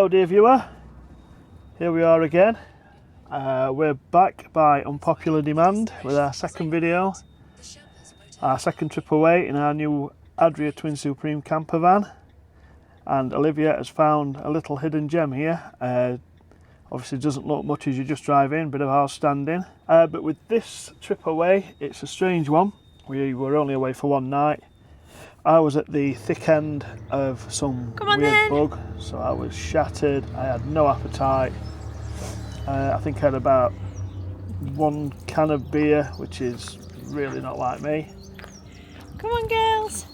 Hello dear viewer, here we are again. We're back by unpopular demand with our second video, our second trip away in our new Adria Twin Supreme campervan, and Olivia has found a little hidden gem here. Obviously doesn't look much as you just drive in, bit of house standing, but with this trip away it's a strange one. We were only away for one night. I was at the thick end of some weird bug, so I was shattered. I had no appetite. I think I had about one can of beer, which is really not like me. Come on, girls.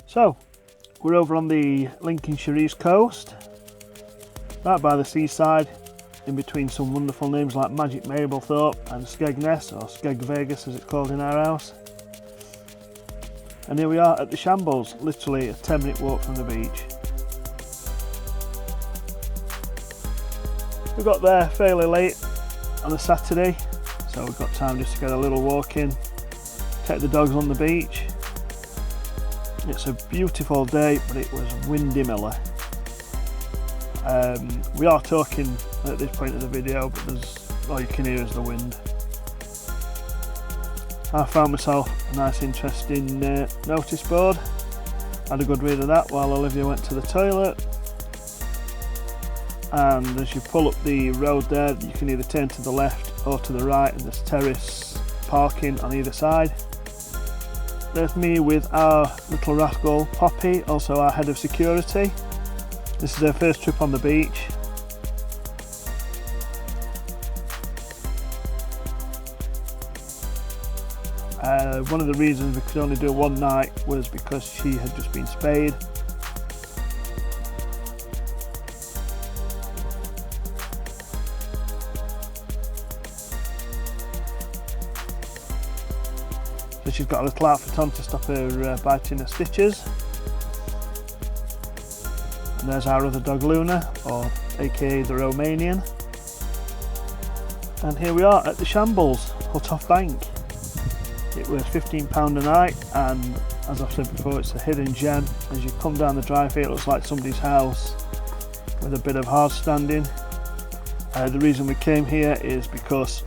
So, we're over on the Lincolnshire east coast, right by the seaside, in between some wonderful names like Magic Mablethorpe and Skegness, or Skeg Vegas as it's called in our house. And here we are at the Shambles, literally a 10-minute walk from the beach. We got there fairly late on a Saturday, so we've got time just to get a little walk in, take the dogs on the beach. It's a beautiful day, but it was windy miller. We are talking at this point of the video, but all you can hear is the wind. I found myself a nice interesting notice board. Had a good read of that while Olivia went to the toilet. And as you pull up the road there, you can either turn to the left or to the right, and there's terrace parking on either side. There's me with our little rascal Poppy, also our head of security. This is her first trip on the beach. One of the reasons we could only do one night was because she had just been spayed. So she's got a little outfit on to stop her biting her stitches. And there's our other dog Luna, or aka the Romanian. And here we are at the Shambles, Huttoft Bank. It was £15 a night, and as I've said before, it's a hidden gem. As you come down the drive here, it looks like somebody's house with a bit of hard standing. The reason we came here is because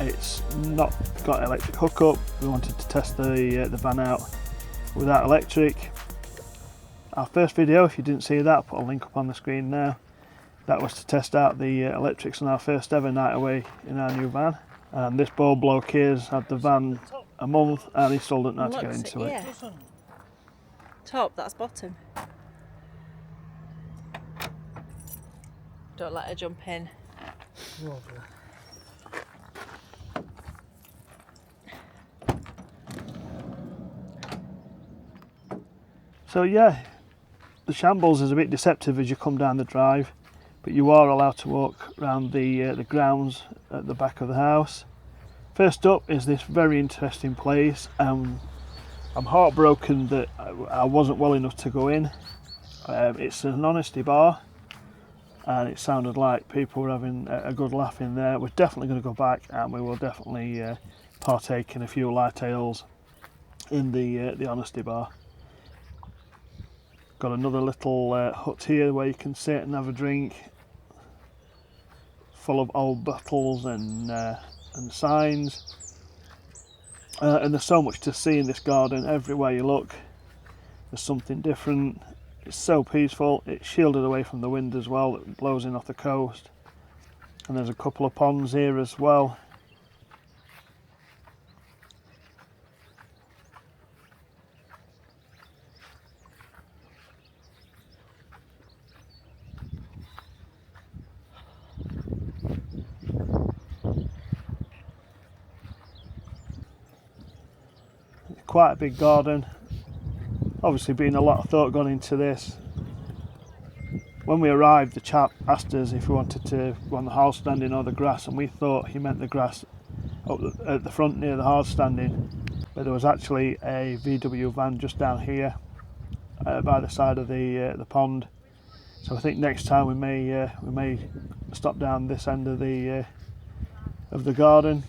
it's not got electric hookup. We wanted to test the van out without electric. Our first video, if you didn't see that, I'll put a link up on the screen now. That was to test out the electrics on our first ever night away in our new van. And this bald bloke here's had the van a month and he still doesn't know how to get into it. Top, that's bottom. Don't let her jump in. So yeah, the Shambles is a bit deceptive as you come down the drive, but you are allowed to walk around the grounds at the back of the house. First up is this very interesting place. I'm heartbroken that I wasn't well enough to go in. It's an honesty bar, and it sounded like people were having a good laugh in there. We're definitely going to go back, and we will definitely partake in a few light ales in the honesty bar. Got another little hut here where you can sit and have a drink, full of old bottles and signs. And there's so much to see in this garden. Everywhere you look, there's something different. It's so peaceful. It's shielded away from the wind as well that blows in off the coast. And there's a couple of ponds here as well. Quite a big garden. Obviously been a lot of thought gone into this. When we arrived, the chap asked us if we wanted to go on the hard standing or the grass, and we thought he meant the grass up at the front near the hard standing, but there was actually a VW van just down here by the side of the pond. So I think next time we may stop down this end of the garden.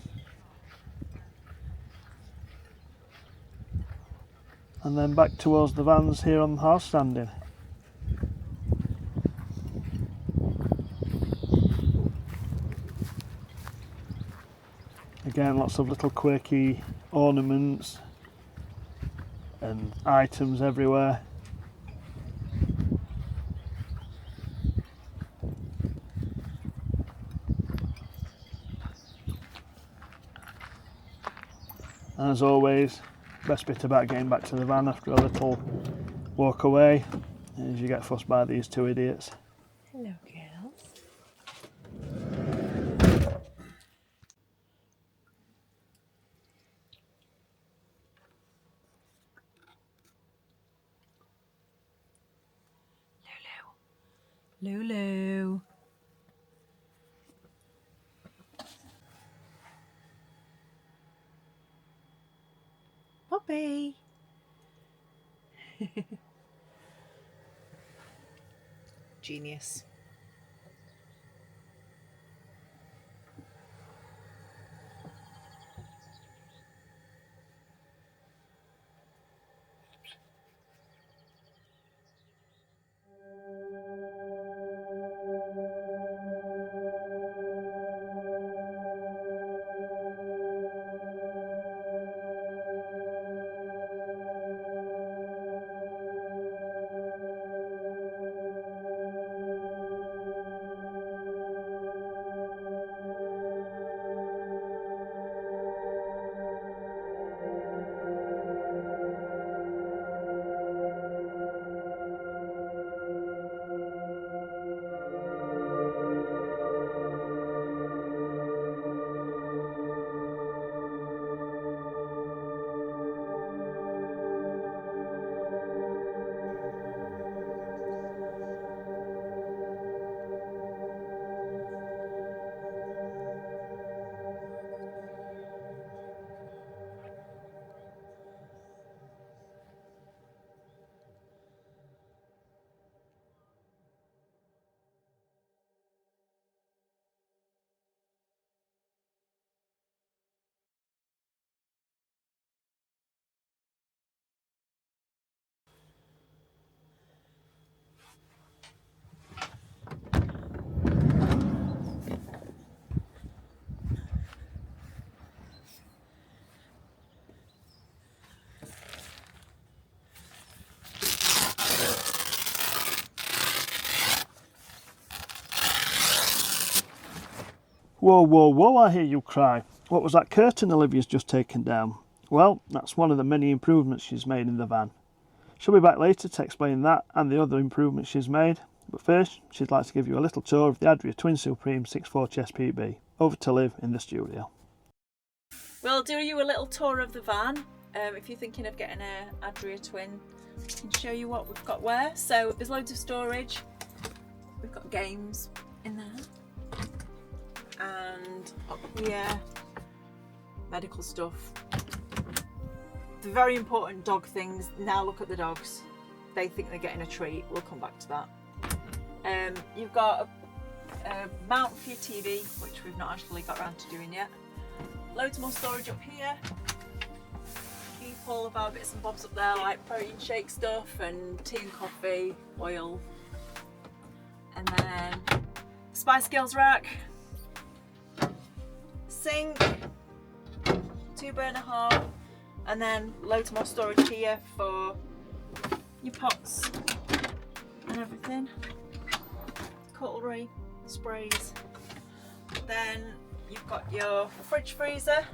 and then back towards the vans here on the house standing. Again, lots of little quirky ornaments and items everywhere. And as always, best bit about getting back to the van after a little walk away is you get fussed by these two idiots. Hello, girls. Lulu. Poppy. Genius. Whoa, whoa, whoa, I hear you cry. What was that curtain Olivia's just taken down? Well, that's one of the many improvements she's made in the van. She'll be back later to explain that and the other improvements she's made. But first, she'd like to give you a little tour of the Adria Twin Supreme 6.4 SPB. Over to Liv in the studio. We'll do you a little tour of the van. If you're thinking of getting an Adria Twin, I can show you what we've got where. So there's loads of storage. We've got games in there. And up here, medical stuff. The very important dog things. Now look at the dogs. They think they're getting a treat. We'll come back to that. You've got a mount for your TV, which we've not actually got around to doing yet. Loads more storage up here. Keep all of our bits and bobs up there, like protein shake stuff and tea and coffee, oil. And then Spice Girls rack. Sink, 2-burner hob, and then loads more storage here for your pots and everything. Cutlery, sprays. Then you've got your fridge freezer,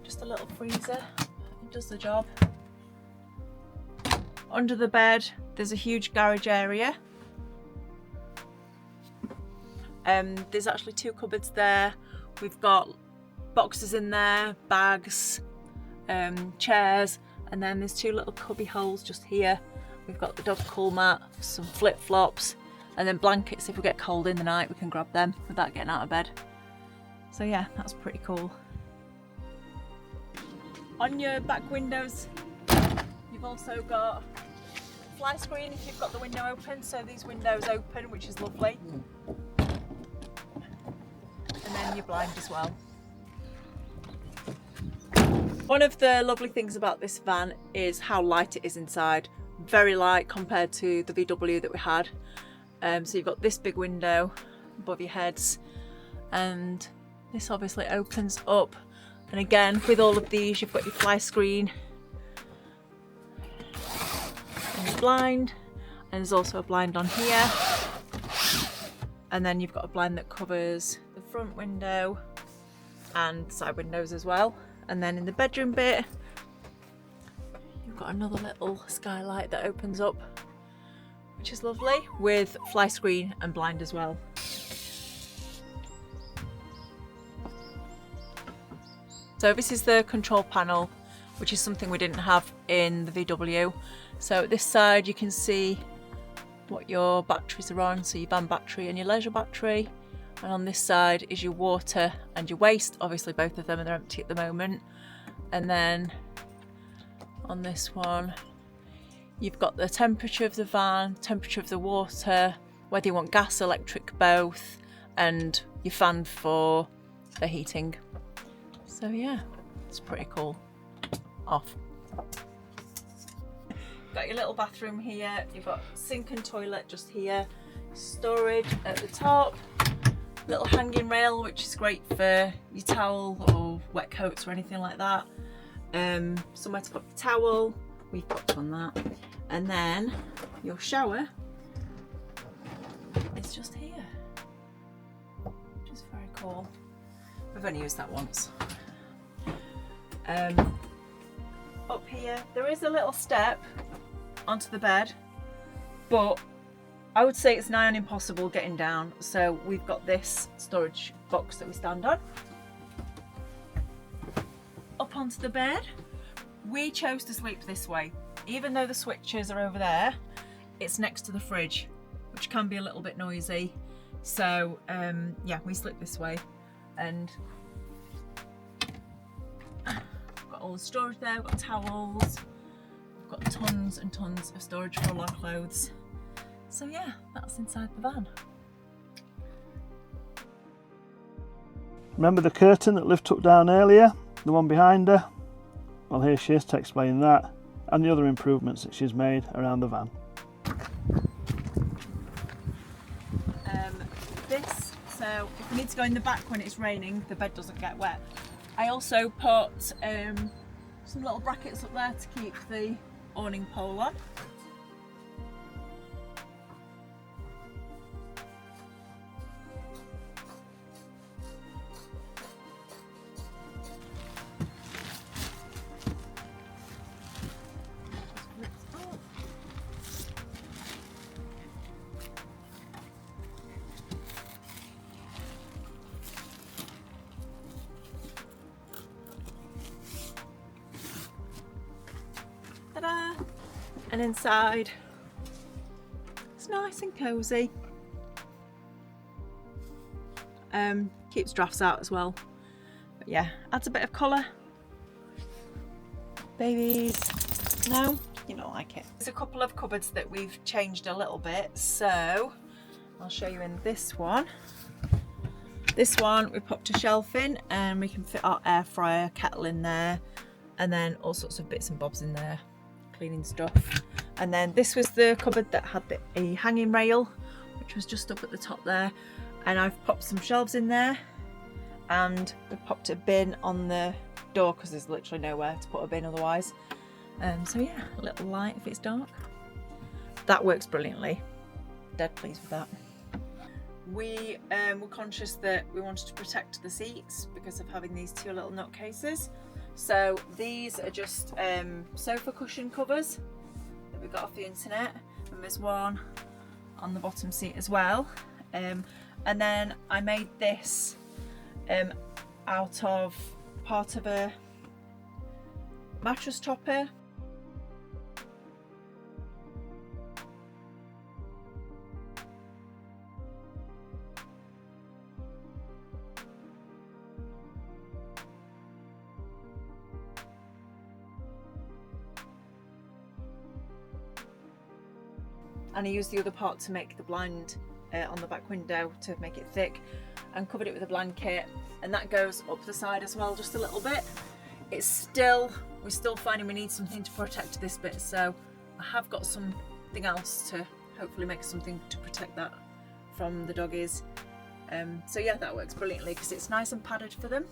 just a little freezer, it does the job. Under the bed there's a huge garage area. There's actually 2 cupboards there. We've got boxes in there, bags, chairs, and then there's 2 little cubby holes just here. We've got the dog cool mat, some flip-flops, and then blankets. If we get cold in the night, we can grab them without getting out of bed. So yeah, that's pretty cool. On your back windows, you've also got a fly screen if you've got the window open. So these windows open, which is lovely. And then your blind as well. One of the lovely things about this van is how light it is inside. Very light compared to the VW that we had. So you've got this big window above your heads, and this obviously opens up. And again, with all of these, you've got your fly screen and your blind, and there's also a blind on here. And then you've got a blind that covers the front window and side windows as well. And then in the bedroom bit, you've got another little skylight that opens up, which is lovely, with fly screen and blind as well. So this is the control panel, which is something we didn't have in the VW. So at this side you can see what your batteries are on, so your van battery and your leisure battery. And on this side is your water and your waste. Obviously both of them are empty at the moment. And then on this one, you've got the temperature of the van, temperature of the water, whether you want gas, electric, both, and your fan for the heating. So yeah, it's pretty cool. Off. Got your little bathroom here, you've got sink and toilet just here, storage at the top, little hanging rail which is great for your towel or wet coats or anything like that. Somewhere to put your towel, we've got on that. And then your shower is just here, which is very cool. We've only used that once. Up here there is a little step onto the bed, but I would say it's nigh on impossible getting down, so we've got this storage box that we stand on. Up onto the bed, we chose to sleep this way. Even though the switches are over there, it's next to the fridge, which can be a little bit noisy, so yeah, we sleep this way. And we've got all the storage there, we've got towels, we've got tons and tons of storage for all our clothes. So yeah, that's inside the van. Remember the curtain that Liv took down earlier? The one behind her? Well, here she is to explain that and the other improvements that she's made around the van. So if we need to go in the back when it's raining, the bed doesn't get wet. I also put some little brackets up there to keep the awning pole on. Ta-da! And inside, it's nice and cosy. Keeps drafts out as well. But yeah, adds a bit of colour. Babies, no, you don't like it. There's a couple of cupboards that we've changed a little bit, so I'll show you in this one. This one we popped a shelf in and we can fit our air fryer, kettle in there, and then all sorts of bits and bobs in there, cleaning stuff. And then this was the cupboard that had a hanging rail, which was just up at the top there, and I've popped some shelves in there, and we've popped a bin on the door because there's literally nowhere to put a bin otherwise. So yeah, a little light if it's dark. That works brilliantly. Dead pleased with that. We were conscious that we wanted to protect the seats because of having these two little nutcases. So these are just sofa cushion covers that we got off the internet, and there's one on the bottom seat as well. And then I made this out of part of a mattress topper. And I used the other part to make the blind on the back window to make it thick, and covered it with a blanket, and that goes up the side as well just a little bit. we're still finding we need something to protect this bit, so I have got something else to hopefully make something to protect that from the doggies. So yeah, that works brilliantly because it's nice and padded for them.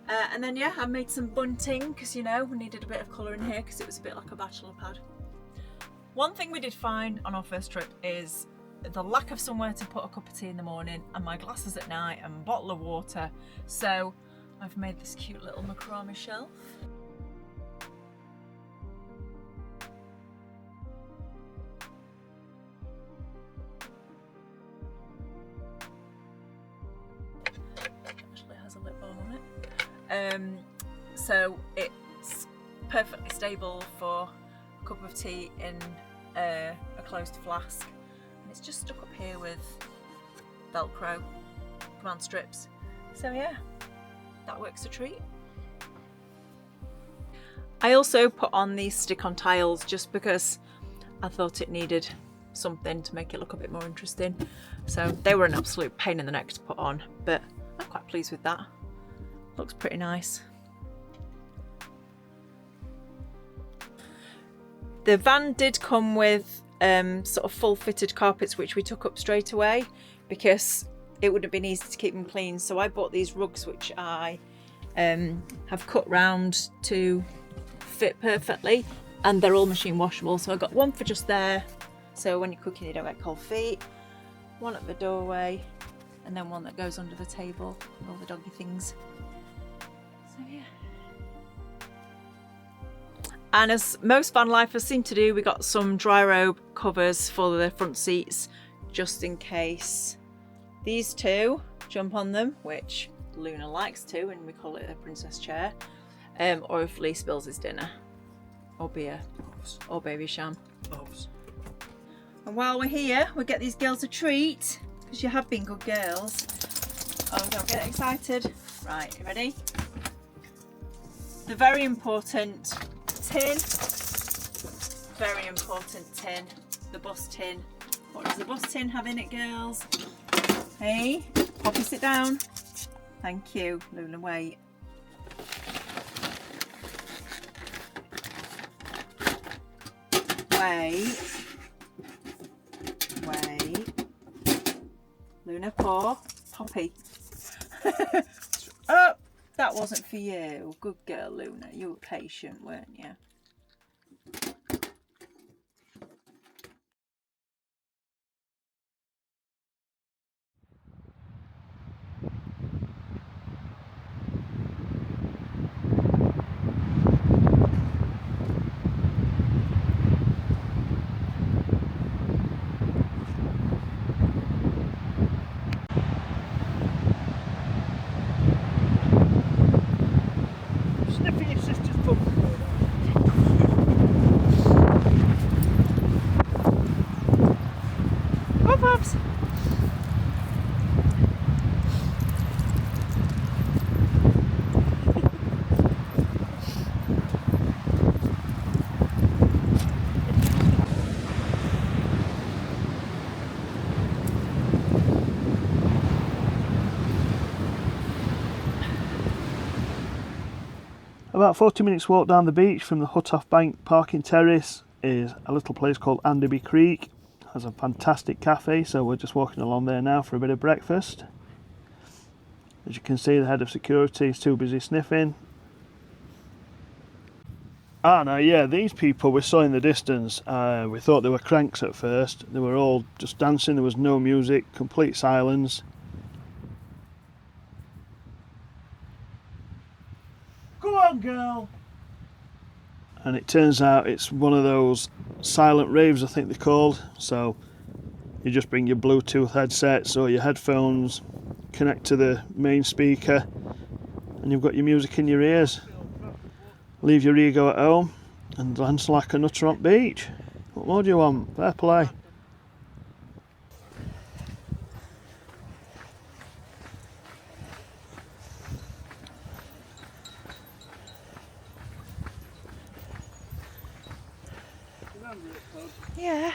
And then yeah, I made some bunting because, you know, we needed a bit of colour in here because it was a bit like a bachelor pad. One thing we did find on our first trip is the lack of somewhere to put a cup of tea in the morning and my glasses at night and a bottle of water. So I've made this cute little macrame shelf. Actually has a lip balm on it. So it's perfectly stable for a cup of tea in a closed flask. And it's just stuck up here with Velcro command strips. So yeah, that works a treat. I also put on these stick-on tiles just because I thought it needed something to make it look a bit more interesting. So they were an absolute pain in the neck to put on, but I'm quite pleased with that. Looks pretty nice. The van did come with sort of full fitted carpets, which we took up straight away because it would have been easy to keep them clean. So I bought these rugs, which I have cut round to fit perfectly, and they're all machine washable. So I got one for just there, so when you're cooking you don't get cold feet, one at the doorway, and then one that goes under the table, all the doggy things. So yeah. And as most van lifers seem to do, we got some dry robe covers for the front seats, just in case these two jump on them, which Luna likes to, and we call it a princess chair, or if Lee spills his dinner, or beer, or baby sham. And while we're here, we'll get these girls a treat, because you have been good girls. Oh, don't get excited. Right, you ready? The very important tin, very important tin, the bus tin. What does the bus tin have in it, girls? Hey, Poppy, sit down. Thank you. Luna, wait. Wait. Luna, paw. Poppy. Oh, that wasn't for you. Good girl, Luna. You were patient, weren't you? Sniffing your sister's bum. Oh, Pops. About 40 minutes walk down the beach from the Huttoft Bank parking terrace is a little place called Anderby Creek. It has a fantastic cafe, so we're just walking along there now for a bit of breakfast. As you can see, the head of security is too busy sniffing. Now yeah, these people we saw in the distance, we thought they were cranks at first. They were all just dancing, there was no music, complete silence. Come on, girl! And it turns out it's one of those silent raves, I think they're called. So you just bring your Bluetooth headsets or your headphones, connect to the main speaker, and you've got your music in your ears. Leave your ego at home and dance like a nutter on beach. What more do you want? Fair play. Yeah.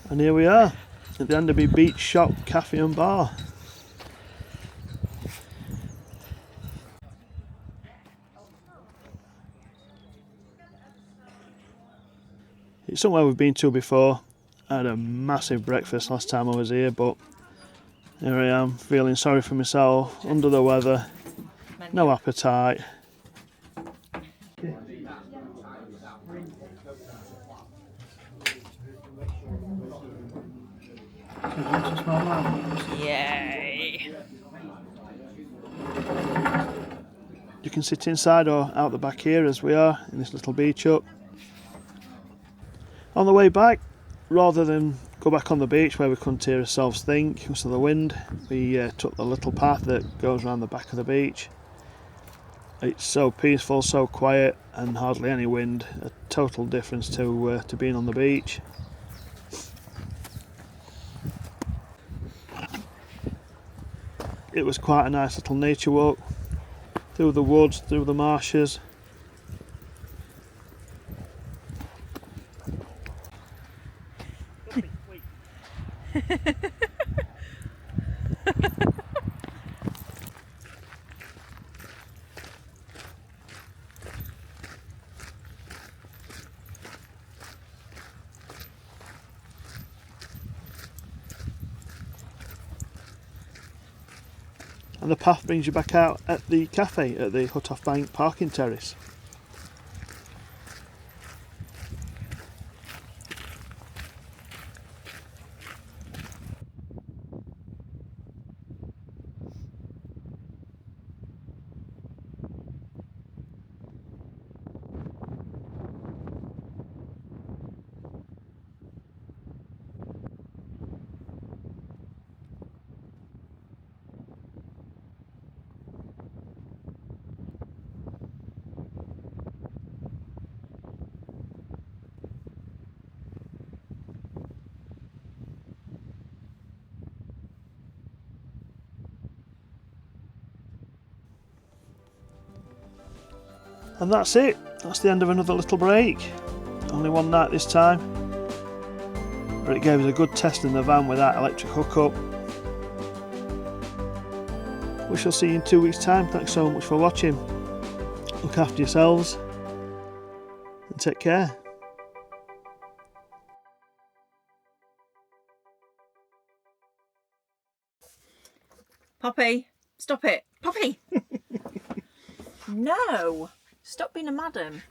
And here we are at the Anderby Beach Shop, Cafe and Bar. It's somewhere we've been to before. I had a massive breakfast last time I was here, but here I am, feeling sorry for myself, under the weather, no appetite. Yay! You can sit inside or out the back here as we are in this little beach hut. On the way back, rather than go back on the beach where we couldn't hear ourselves think because of the wind, we took the little path that goes around the back of the beach. It's so peaceful, so quiet, and hardly any wind. A total difference to being on the beach. It was quite a nice little nature walk through the woods, through the marshes. And the path brings you back out at the cafe at the Huttoft Bank parking terrace. And that's it. That's the end of another little break. Only one night this time. But it gave us a good test in the van with that electric hookup. We shall see you in 2 weeks' time. Thanks so much for watching. Look after yourselves and take care. Poppy, stop it. Poppy! No! Stop being a madam.